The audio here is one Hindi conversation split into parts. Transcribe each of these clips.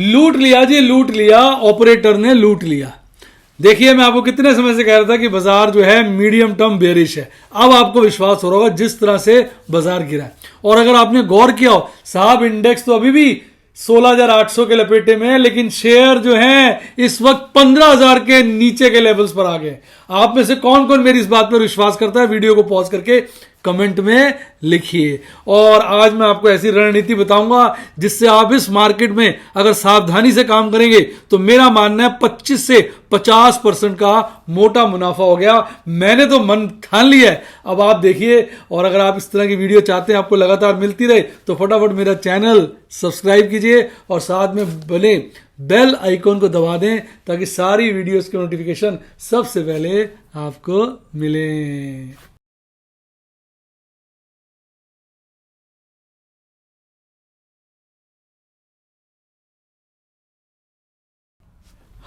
लूट लिया जी, लूट लिया, ऑपरेटर ने लूट लिया। देखिए, मैं आपको कितने समय से कह रहा था कि बाजार जो है मीडियम टर्म बेरिश है। अब आपको विश्वास हो रहा होगा जिस तरह से बाजार गिरा है। और अगर आपने गौर किया हो साहब, इंडेक्स तो अभी भी 16,800 के लपेटे में है, लेकिन शेयर जो है इस वक्त 15,000 के नीचे के लेवल्स पर आ गए। आप में से कौन कौन मेरी इस बात पर विश्वास करता है? वीडियो को पॉज करके कमेंट में लिखिए। और आज मैं आपको ऐसी रणनीति बताऊंगा जिससे आप इस मार्केट में अगर सावधानी से काम करेंगे तो मेरा मानना है 25 से 50% का मोटा मुनाफा हो गया। मैंने तो मन ठान लिया है, अब आप देखिए। और अगर आप इस तरह की वीडियो चाहते हैं आपको लगातार मिलती रहे तो फटाफट मेरा चैनल सब्सक्राइब कीजिए और साथ में बने बेल आइकॉन को दबा दें ताकि सारी वीडियोस के नोटिफिकेशन सबसे पहले आपको मिले।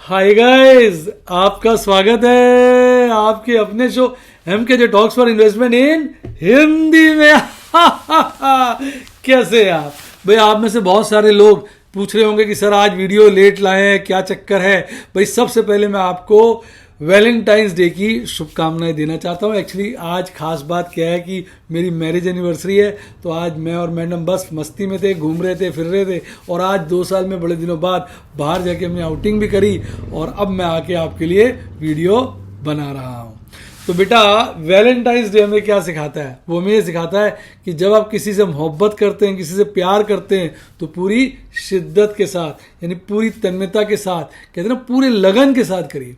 हाय गाइस, आपका स्वागत है आपके अपने show MKJ talks for investment इन हिंदी में। कैसे हैं आप भाई? आप में से बहुत सारे लोग पूछ रहे होंगे कि सर आज वीडियो लेट लाए हैं, क्या चक्कर है भाई? सबसे पहले मैं आपको वैलेंटाइंस डे की शुभकामनाएं देना चाहता हूं। एक्चुअली आज खास बात क्या है कि मेरी मैरिज एनिवर्सरी है, तो आज मैं और मैडम बस मस्ती में थे, घूम रहे थे, फिर रहे थे। और आज 2 साल में बड़े दिनों बाद बाहर जाके हमने आउटिंग भी करी और अब मैं आके आपके लिए वीडियो बना रहा हूं। तो बेटा, वैलेंटाइंस डे हमें क्या सिखाता है? वो हमें ये सिखाता है कि जब आप किसी से मोहब्बत करते हैं, किसी से प्यार करते हैं, तो पूरी शिद्दत के साथ, यानी पूरी तन्मयता के साथ, कहते हैं ना, पूरे लगन के साथ करिए।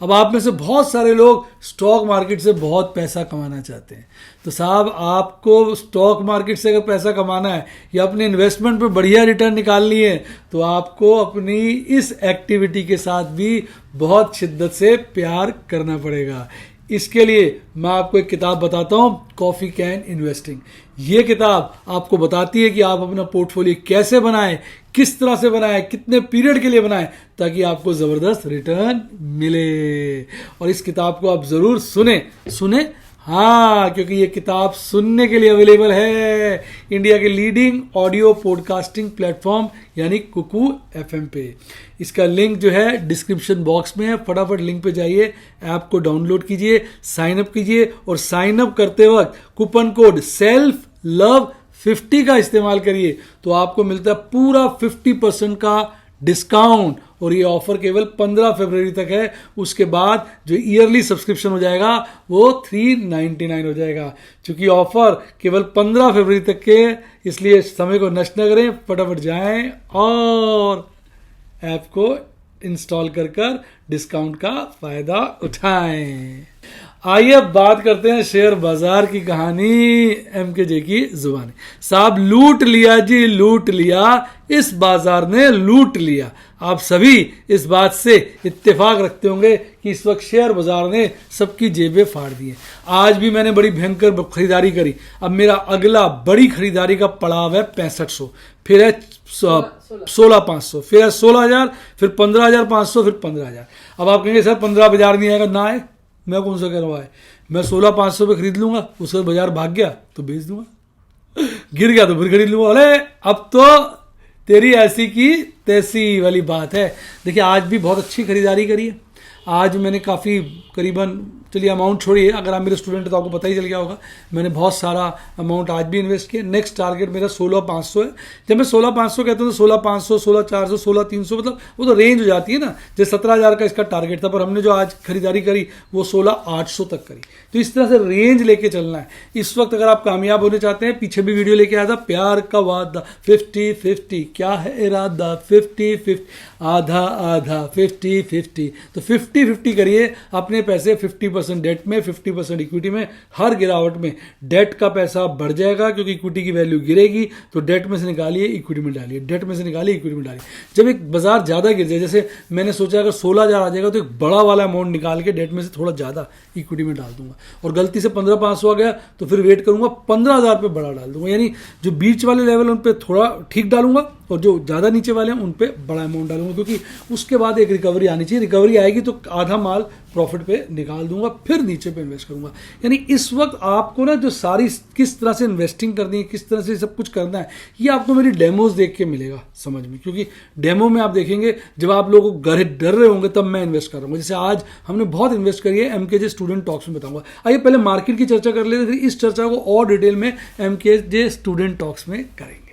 अब आप में से बहुत सारे लोग स्टॉक मार्केट से बहुत पैसा कमाना चाहते हैं। तो साहब, आपको स्टॉक मार्केट से अगर पैसा कमाना है या अपने इन्वेस्टमेंट पे बढ़िया रिटर्न निकालनी है तो आपको अपनी इस एक्टिविटी के साथ भी बहुत शिद्दत से प्यार करना पड़ेगा। इसके लिए मैं आपको एक किताब बताता हूं, कॉफी कैन इन्वेस्टिंग। ये किताब आपको बताती है कि आप अपना पोर्टफोलियो कैसे बनाएं, किस तरह से बनाएं, कितने पीरियड के लिए बनाएं ताकि आपको जबरदस्त रिटर्न मिले। और इस किताब को आप जरूर सुने हाँ, क्योंकि ये किताब सुनने के लिए अवेलेबल है इंडिया के लीडिंग ऑडियो पॉडकास्टिंग प्लेटफॉर्म यानी कुकू FM पे। इसका लिंक जो है डिस्क्रिप्शन बॉक्स में है, फटाफट लिंक पे जाइए, ऐप को डाउनलोड कीजिए, साइन अप कीजिए और साइन अप करते वक्त कूपन कोड सेल्फ लव 50 का इस्तेमाल करिए तो आपको मिलता है पूरा 50% का डिस्काउंट। और ये ऑफर केवल 15 फरवरी तक है। उसके बाद जो ईयरली सब्सक्रिप्शन हो जाएगा वो 399 हो जाएगा। क्योंकि ऑफर केवल 15 फरवरी तक के, इसलिए समय को नष्ट न करें, फटाफट जाएं और ऐप को इंस्टॉल कर डिस्काउंट का फायदा उठाएं। आइए अब बात करते हैं शेयर बाजार की कहानी MKJ की जुबानी। साहब, लूट लिया जी, लूट लिया, इस बाजार ने लूट लिया। आप सभी इस बात से इत्तेफाक रखते होंगे कि इस वक्त शेयर बाजार ने सबकी जेबें फाड़ दी हैं। आज भी मैंने बड़ी भयंकर खरीदारी करी। अब मेरा अगला बड़ी खरीदारी का पड़ाव है 6500, फिर है 16,500, फिर है 16,000, फिर 15,500, फिर 15,000। अब आप कहेंगे सर 15 बाजार नहीं आएगा। ना आए, मैं कौन सा कह रहा है? मैं 16,500 पे खरीद लूंगा, उसके बाद बाजार भाग गया तो बेच दूंगा, गिर गया तो फिर खरीद लूंगा। अरे अब तो तेरी ऐसी की तैसी वाली बात है। देखिए, आज भी बहुत अच्छी खरीदारी करी है। आज मैंने काफ़ी करीबन, चलिए अमाउंट छोड़िए, अगर आप मेरे स्टूडेंट तो आपको पता ही चल गया होगा, मैंने बहुत सारा अमाउंट आज भी इन्वेस्ट किया। नेक्स्ट टारगेट मेरा 16,500 है। जब मैं 16,500 कहता हूँ तो 16,500, 16,400, 16,300, मतलब वो तो रेंज हो जाती है ना। जैसे 17,000 का इसका टारगेट था, पर हमने जो आज खरीदारी करी वो 16,800 तक करी। तो इस तरह से रेंज लेके चलना है। इस वक्त अगर आप कामयाब होने चाहते हैं, पीछे भी वीडियो लेके आया था, प्यार का वादा 50-50, क्या है इरादा 50-50, आधा आधा 50-50। तो 50-50 करिए अपने पैसे, 50% डेट में, 50% इक्विटी में। हर गिरावट में डेट का पैसा बढ़ जाएगा क्योंकि इक्विटी की वैल्यू गिरेगी। तो डेट में से निकालिए, इक्विटी में डालिए, डेट में से निकालिए, इक्विटी में डालिए। जब एक बाजार ज्यादा गिर जाए, जैसे मैंने सोचा अगर 16,000 आ जाएगा तो एक बड़ा वाला अमाउंट निकाल के डेट में से थोड़ा ज्यादा इक्विटी में डाल दूंगा। और गलती से 15,500 आ गया तो फिर वेट करूंगा 15,000 पे बड़ा डाल दूंगा। यानी जो बीच वाले लेवल उन पे थोड़ा ठीक डालूंगा और जो ज़्यादा नीचे वाले हैं उन पे बड़ा अमाउंट डालूंगा, क्योंकि उसके बाद एक रिकवरी आनी चाहिए। रिकवरी आएगी तो आधा माल प्रॉफिट पे निकाल दूंगा, फिर नीचे पे इन्वेस्ट करूंगा। यानी इस वक्त आपको ना जो सारी किस तरह से इन्वेस्टिंग करनी है, किस तरह से सब कुछ करना है, ये आपको मेरी डेमोज देख के मिलेगा समझ में। क्योंकि डेमो में आप देखेंगे जब आप लोगों को डर रहे होंगे तब मैं इन्वेस्ट कर रहा हूँ। जैसे आज हमने बहुत इन्वेस्ट करी है एमकेजे स्टूडेंट टॉक्स में, बताऊंगा। आइए पहले मार्केट की चर्चा कर लेते, फिर इस चर्चा को और डिटेल में एमकेजे स्टूडेंट टॉक्स में करेंगे।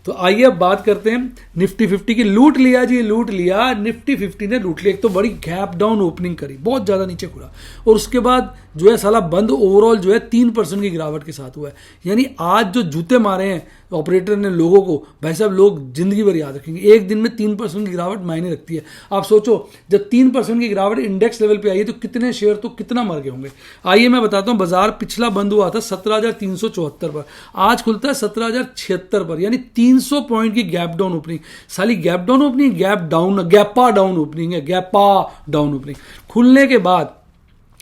तो आइए अब बात करते हैं निफ्टी 50 की। लूट लिया जी, लूट लिया, निफ्टी 50 ने लूट लिया। एक तो बड़ी गैप डाउन ओपनिंग करी, बहुत ज्यादा नीचे खुला, और उसके बाद जो है साला बंद ओवरऑल जो है 3% की गिरावट के साथ हुआ है। यानी आज जो जूते मारे हैं ऑपरेटर ने लोगों को, भाई साहब लोग जिंदगी भर याद रखेंगे। एक दिन में 3% की गिरावट मायने रखती है। आप सोचो जब 3% की गिरावट इंडेक्स लेवल पे आई है तो कितने शेयर तो कितना मर गए होंगे। आइए मैं बताता हूं, बाजार पिछला बंद हुआ था 17,374 पर, आज खुलता है 17,076 पर, यानी 300 पॉइंट की गैप डाउन ओपनिंग। साली gap down opening, gap down opening है, गैपा डाउन ओपनिंग। खुलने के बाद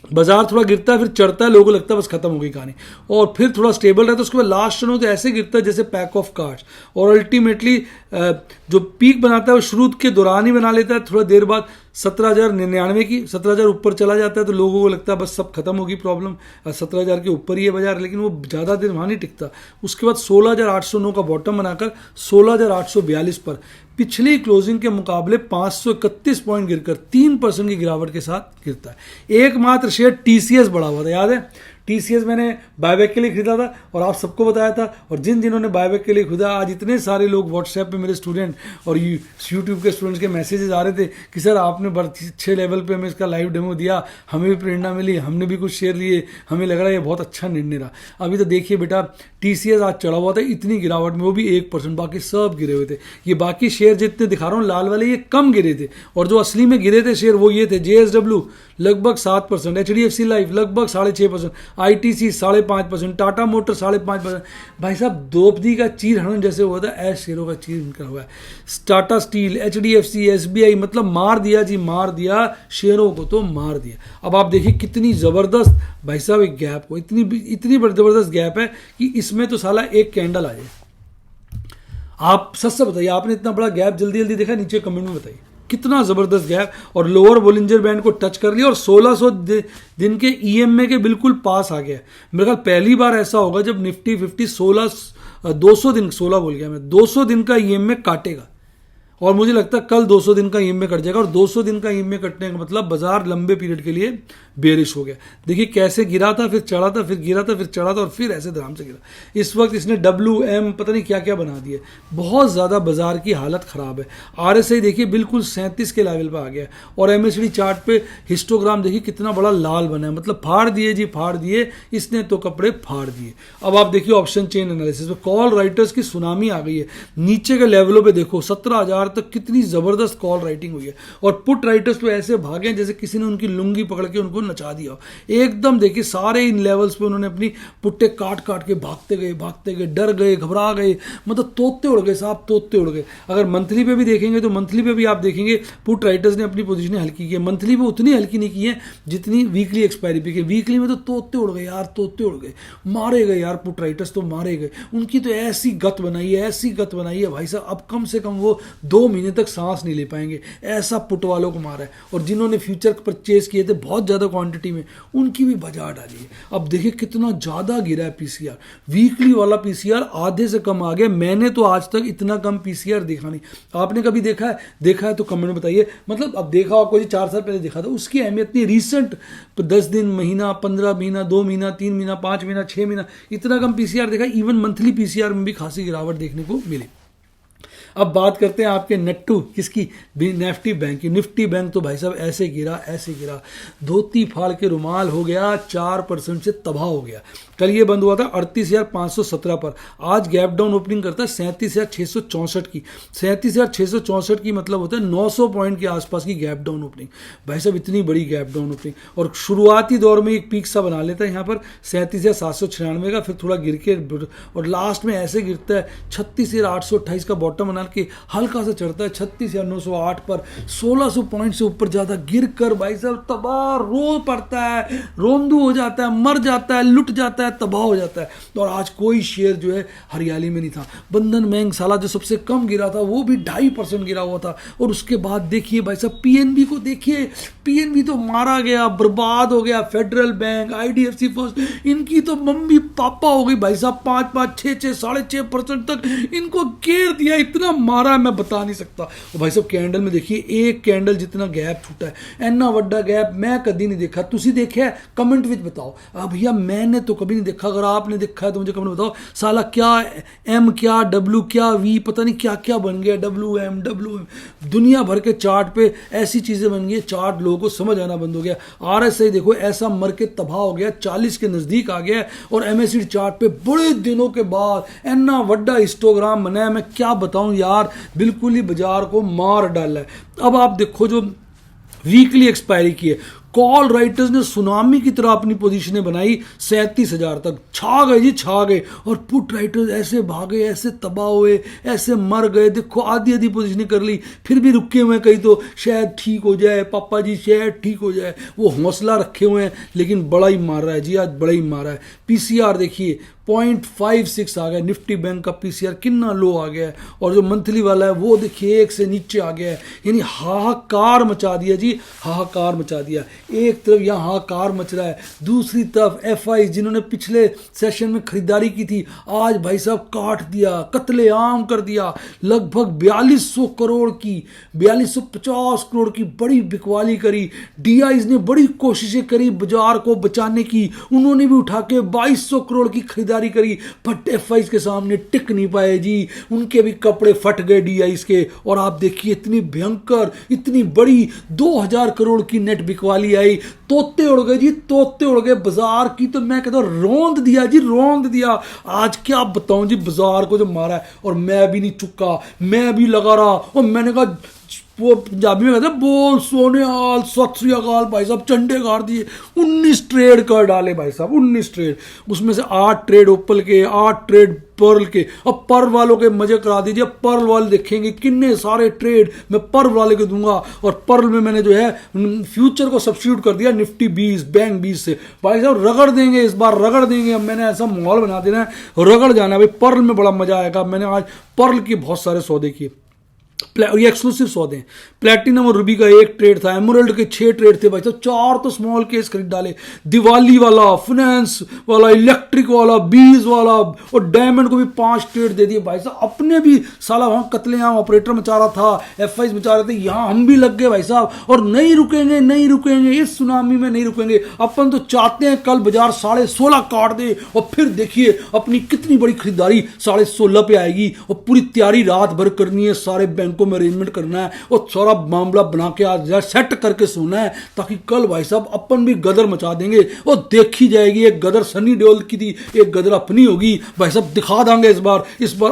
बाजार थोड़ा गिरता है, फिर चढ़ता है, लोगों को लगता है बस खत्म हो गई कहानी, और फिर थोड़ा स्टेबल रहता है। उसके बाद लास्ट रन तो ऐसे गिरता है जैसे पैक ऑफ कार्ड्स, और अल्टीमेटली जो पीक बनाता है वो शुरू के दौरान ही बना लेता है। थोड़ा देर बाद 17,099 की 17,000 ऊपर चला जाता है तो लोगों को लगता है बस सब खत्म होगी प्रॉब्लम, 17,000 के ऊपर ही है बाजार, लेकिन वो ज़्यादा देर वहाँ नहीं टिकता। उसके बाद 16,809 का बॉटम बनाकर 16,842 पर पिछली क्लोजिंग के मुकाबले 531 पॉइंट गिरकर 3% की गिरावट के साथ गिरता है। एकमात्र शेयर टीसीएस बढ़ा हुआ था, याद है टीसीएस मैंने बायबैक के लिए खरीदा था और आप सबको बताया था, और जिन ने बायबैक के लिए खरीदा, आज इतने सारे लोग व्हाट्सएप पे मेरे स्टूडेंट और यूट्यूब के स्टूडेंट्स के मैसेजेस आ रहे थे कि सर आपने बड़े अच्छे लेवल पे हमें इसका लाइव डेमो दिया, हमें भी प्रेरणा मिली, हमने भी कुछ शेयर लिए, हमें लग रहा है ये बहुत अच्छा निर्णय रहा। अभी तो देखिए बेटा टीसीएस आज चढ़ा हुआ था इतनी गिरावट में, वो भी 1%, बाकी सब गिरे हुए थे। ये बाकी शेयर जितने दिखा रहा हूँ लाल वाले ये कम गिरे थे, और जो असली में गिरे थे शेयर वो ये थे, JSW लगभग 7%, HDFC लाइफ लगभग 6.5%, ITC 5.5%, टाटा मोटर 5.5%। भाई साहब द्रौपदी का चीर हरण जैसे हुआ था ऐसे शेयरों का चीर इनका हुआ है। टाटा स्टील, HDFC, SBI, मतलब मार दिया जी, मार दिया शेयरों को, तो मार दिया। अब आप देखिए कितनी जबरदस्त भाई साहब एक गैप हो, इतनी जबरदस्त गैप है कि इसमें तो साला एक कैंडल आ जाए। आप सच बताइए, आपने इतना बड़ा गैप जल्दी जल्दी देखा? नीचे कमेंट में बताइए कितना जबरदस्त गैप, और लोअर बोलिंजर बैंड को टच कर लिया और 1600 दिन के EMA के बिल्कुल पास आ गया। मेरे ख्याल पहली बार ऐसा होगा जब निफ्टी 50 200 दिन 16 बोल गया मैं, 200 दिन का EMA काटेगा, और मुझे लगता है कल 200 दिन का EMA कट जाएगा, और 200 दिन का EMA कटने का मतलब बाजार लंबे पीरियड के लिए बेरिश हो गया। देखिए कैसे गिरा था, फिर चढ़ा था, फिर गिरा था, फिर चढ़ा था, और फिर ऐसे धड़ाम से गिरा। इस वक्त इसने WM पता नहीं क्या क्या बना दिए, बहुत ज़्यादा बाजार की हालत ख़राब है। RSI देखिए बिल्कुल 37 के लेवल पर आ गया है, और MACD चार्ट पे हिस्टोग्राम देखिए कितना बड़ा लाल बना है, मतलब फाड़ दिए जी, फाड़ दिए, इसने तो कपड़े फाड़ दिए। अब आप देखिए ऑप्शन चेन एनालिसिस में कॉल राइटर्स की सुनामी आ गई है। नीचे के लेवलों पे देखो 17,000 तक कितनी जबरदस्त कॉल राइटिंग हुई है, और पुट राइटर्स तो ऐसे भागे जैसे किसी ने उनकी लुंगी पकड़ के उनको नचा दिया एकदम। देखिए सारे इन लेवल्स पे उन्होंने अपनी पुट्टे काट काट के भागते गए, डर गए, घबरा गए, मतलब तोते उड़ गए साहब, तोते उड़ गए। अगर मंथली पे भी देखेंगे तो मंथली पे भी आप देखेंगे पुट राइटर्स ने अपनी पोजीशनें हल्की की है, मंथली पे उतनी हल्की नहीं की है जितनी वीकली एक्सपायरी पे की। वीकली में तो तोते उड़ गए यार, तोते उड़ गए, मारे गए यार, पुट राइटर्स तो मारे गए। उनकी तो ऐसी गत बनाई है, ऐसी गत बनाई है भाई साहब, अब कम से कम वो 2 महीने तक सांस नहीं ले पाएंगे, ऐसा पुट वालों को मारा है। और जिन्होंने फ्यूचर परचेज किए थे बहुत ज़्यादा क्वांटिटी में, उनकी भी बाजार डाली है। अब देखिए कितना ज़्यादा गिरा है पीसीआर, वीकली वाला पीसीआर आधे से कम आ गया। मैंने तो आज तक इतना कम पीसीआर देखा नहीं, आपने कभी देखा है? देखा है तो कमेंट में बताइए। मतलब अब देखा आपको जी 4 साल पहले देखा था, उसकी अहमियत नहीं, रिसेंट 10 दिन, महीना, 15 महीना, 2 महीना, 3 महीना, 5 महीना, 6 महीना, इतना कम पीसीआर देखा। इवन मंथली पीसीआर में भी खासी गिरावट देखने को मिली। अब बात करते हैं आपके नट्टू किसकी, निफ्टी बैंक की। निफ्टी बैंक तो भाई साहब ऐसे गिरा, धोती फाड़ के रुमाल हो गया, 4% से तबाह हो गया। कल ये बंद हुआ था 38,517 पर, आज गैप डाउन ओपनिंग करता है 37,664 की। 37,664 की मतलब होता है 900 पॉइंट के आसपास की गैप डाउन ओपनिंग। भाई साहब इतनी बड़ी गैप डाउन ओपनिंग, और शुरुआती दौर में एक पीक सा बना लेता है यहाँ पर 37,796 का, फिर थोड़ा गिर के, और लास्ट में ऐसे गिरता है 36,828 का बॉटम बना बना के हल्का सा चढ़ता है 36 या 908 पर, 1600 पॉइंट से ऊपर जाता, गिर कर भाई साहब तबाह, रो पड़ता है, रोंदू हो जाता है, मर जाता है, लुट जाता है, तबाह हो जाता है। और आज कोई शेयर जो है हरियाली में नहीं था। बंधन बैंक साला जो सबसे कम गिरा था वो भी 2.5% गिरा हुआ था। और उसके बाद देखिए भाई साहब पीएनबी को देखिए, पीएनबी तो मारा गया, बर्बाद हो गया। फेडरल बैंक, आईडीएफसी फर्स्ट, इनकी तो मम्मी पापा हो गई भाई साहब, 5-5, 6-6, 6.5% तक इनको घेर दिया, इतना मारा है मैं बता नहीं सकता। और भाई साहब कैंडल में देखिए, एक कैंडल जितना गैप छूटा है, इतना बड़ा गैप मैं कभी नहीं देखा। तुसी देखा है? कमेंट विच बताओ। भैया मैंने तो कभी नहीं देखा, अगर आपने देखा है तो मुझे कमेंट बताओ। साला क्या एम, क्या डब्ल्यू, क्या वी, पता नहीं क्या क्या बन गया, WM, दुनिया भर के चार्ट पे ऐसी चीजें बन गई, चार्ट लोगों को समझ आना बंद हो गया। RSI देखो ऐसा मर के तबाह हो गया, 40 के नजदीक आ गया। और MACD चार्ट पे बड़े दिनों के बाद इतना वड्डा हिस्टोग्राम बना है, मैं क्या बताऊं यार, बिल्कुल ही बाजार को मार डाला है। अब आप देखो जो वीकली एक्सपायरी की है, कॉल राइटर्स ने सुनामी की तरह अपनी पोजीशनें बनाई 37,000 तक, छा गए जी, छा गए। और पुट राइटर्स ऐसे भागे, ऐसे तबाह हुए, ऐसे मर गए। देखो आधी आधी पोजीशनें कर ली, फिर भी रुके हुए हैं, कहीं तो शायद ठीक हो जाए पापा जी, शायद ठीक हो जाए, वो हौसला रखे हुए हैं। लेकिन बड़ा ही मार रहा है जी, आज बड़ा ही मार रहा है। पीसीआर देखिए 0.56 आ गया, निफ्टी बैंक का पीसीआर कितना लो आ गया है। और जो मंथली वाला है वो देखिए 1 से नीचे आ गया है। यानी हाहाकार मचा दिया जी, हाहाकार मचा दिया। एक तरफ यहाँ हाहाकार मच रहा है, दूसरी तरफ एफआई जिन्होंने पिछले सेशन में खरीदारी की थी, आज भाई साहब काट दिया, कत्लेआम कर दिया। लगभग 4200 करोड़ की, 4250 करोड़ की बड़ी बिकवाली करी। डीआईज ने बड़ी कोशिशें करी बाजार को बचाने की, उन्होंने भी उठा के 2200 करोड़ की खरीदारी करी, बट एफआईज के सामने टिक नहीं पाए जी, उनके भी कपड़े फट गए डीआईज के। और आप देखिए इतनी भयंकर, इतनी बड़ी 2000 करोड़ की नेट बिकवाली आई, तोते उड़ गए जी, तोते उड़ गए बाजार की। तो मैं कहता हूं रौंद दिया जी, रौंद दिया। आज क्या बताऊं जी बाजार को जो मारा है। और मैं भी नहीं चुका, मैं भी लगा रहा। और मैंने कहा, वो पंजाबी में कहते हैं बोल सोने हाल, सत श्री अकाल भाई साहब, चंडे गाड़ दिए। 19 ट्रेड कर डाले भाई साहब, 19 ट्रेड, उसमें से 8 ट्रेड ओपल के, 8 ट्रेड पर्ल के। अब पर्ल वालों के मजे करा दीजिए, पर्ल वाले देखेंगे कितने सारे ट्रेड मैं पर्ल वाले को दूंगा। और पर्ल में मैंने जो है फ्यूचर को सब्स्टिट्यूट कर दिया निफ्टी 20, बैंक 20 से। भाई साहब रगड़ देंगे, इस बार रगड़ देंगे। अब मैंने ऐसा माहौल बना देना है, रगड़ जाना भाई, पर्ल में बड़ा मजा आएगा। मैंने आज पर्ल के बहुत सारे सौदे किए, ये एक्सक्लूसिव सौदे हैं। प्लैटिनम और रूबी का 1 ट्रेड था, एमराल्ड के 6 ट्रेड थे भाई साहब, 4 तो स्मॉल केस खरीद डाले। दिवाली वाला, फाइनेंस वाला, इलेक्ट्रिक वाला, बीज वाला, और डायमंड को भी 5 ट्रेड दे दिए भाई साहब। अपने भी साला वहां कत्लेआम ऑपरेटर मचा रहा था, एफआईज मचा रहे थे, यहां हम भी लग गए भाई साहब। और नहीं रुकेंगे, नहीं रुकेंगे, इस सुनामी में नहीं रुकेंगे। अपन तो चाहते हैं कल बाजार 16.5 काट दे, और फिर देखिए अपनी कितनी बड़ी खरीदारी 16.5 पे आएगी। और पूरी तैयारी रात भर करनी है, सारे बैंकों में अरेंजमेंट करना है, और सारा मामला बना के आज सेट करके सोना है, ताकि कल भाई साहब अपन भी गदर मचा देंगे। और देखी जाएगी, एक गदर सनी देओल की थी, एक गदर अपनी होगी भाई साहब, दिखा देंगे इस बार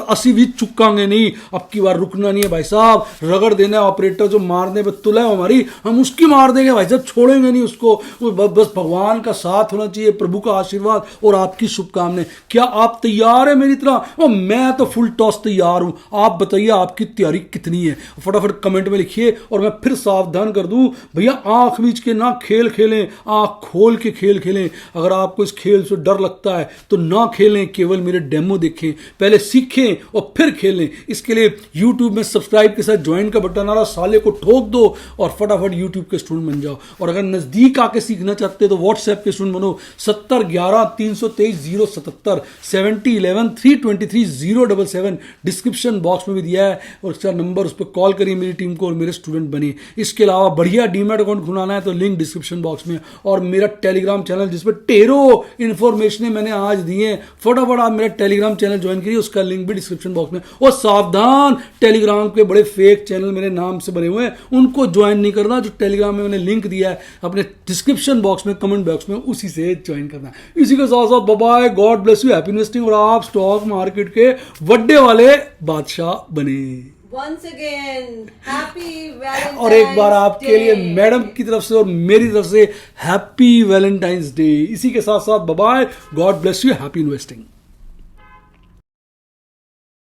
80 भी चुकांगे नहीं। अब की बार रुकना नहीं है भाई साहब, रगड़ देना है। ऑपरेटर जो मारने पे तुला है हमारी, हम उसकी मार देंगे भाई साहब, छोड़ेंगे नहीं उसको। बस भगवान का साथ होना चाहिए, प्रभु का आशीर्वाद और आपकी शुभकामनाएं। क्या आप तैयार है मेरी तरह? और मैं तो फुल टॉस तैयार हूं। आप बताइए आपकी तैयारी कितनी है, फटाफट कमेंट में लिखिए। और मैं फिर सावधान कर दूं भैया, आंख बीच के ना खेल खेलें, आंख खोल के खेल खेलें। अगर आपको इस खेल से डर लगता है तो ना खेलें, केवल मेरे डेमो देखें, पहले सीखें और फिर खेलें। इसके लिए यूट्यूब में सब्सक्राइब के साथ ज्वाइन का बटन आ रहा, साले को ठोक दो और फटाफट यूट्यूब के स्टूडेंट बन जाओ। और अगर नजदीक आके सीखना चाहते हो तो व्हाट्सएप के स्टूडेंट बनो, 7011-323-077, 7011-323-077 डिस्क्रिप्शन बॉक्स में भी दिया है, और उसका नंबर, उस पर कॉल करिए मेरी टीम को और मेरे स्टूडेंट बने। इसके अलावा बढ़िया डीमैट अकाउंट खुलाना है तो लिंक डिस्क्रिप्शन बॉक्स में, और मेरा टेलीग्राम चैनल जिसपे ढेरों इन्फॉर्मेशन मैंने आज दी है, फटाफट आप मेरा टेलीग्राम चैनल ज्वाइन करिए, उसका लिंक भी डिस्क्रिप्शन बॉक्स में। और सावधान, टेलीग्राम के बड़े फेक चैनल मेरे नाम से बने हुए हैं, उनको ज्वाइन नहीं करना। जो टेलीग्राम में मैंने लिंक दिया है अपने डिस्क्रिप्शन बॉक्स में, कमेंट बॉक्स में, उसी से ज्वाइन करना। इसी के साथ साथ bye, God bless you, happy investing, और आप स्टॉक मार्केट के बड़े वाले बादशाह बने। Once again, happy Valentine's और एक बार आपके लिए मैडम की तरफ से और मेरी तरफ से हैप्पी वैलेंटाइंस डे। इसी के साथ साथ bye, God bless you, happy investing.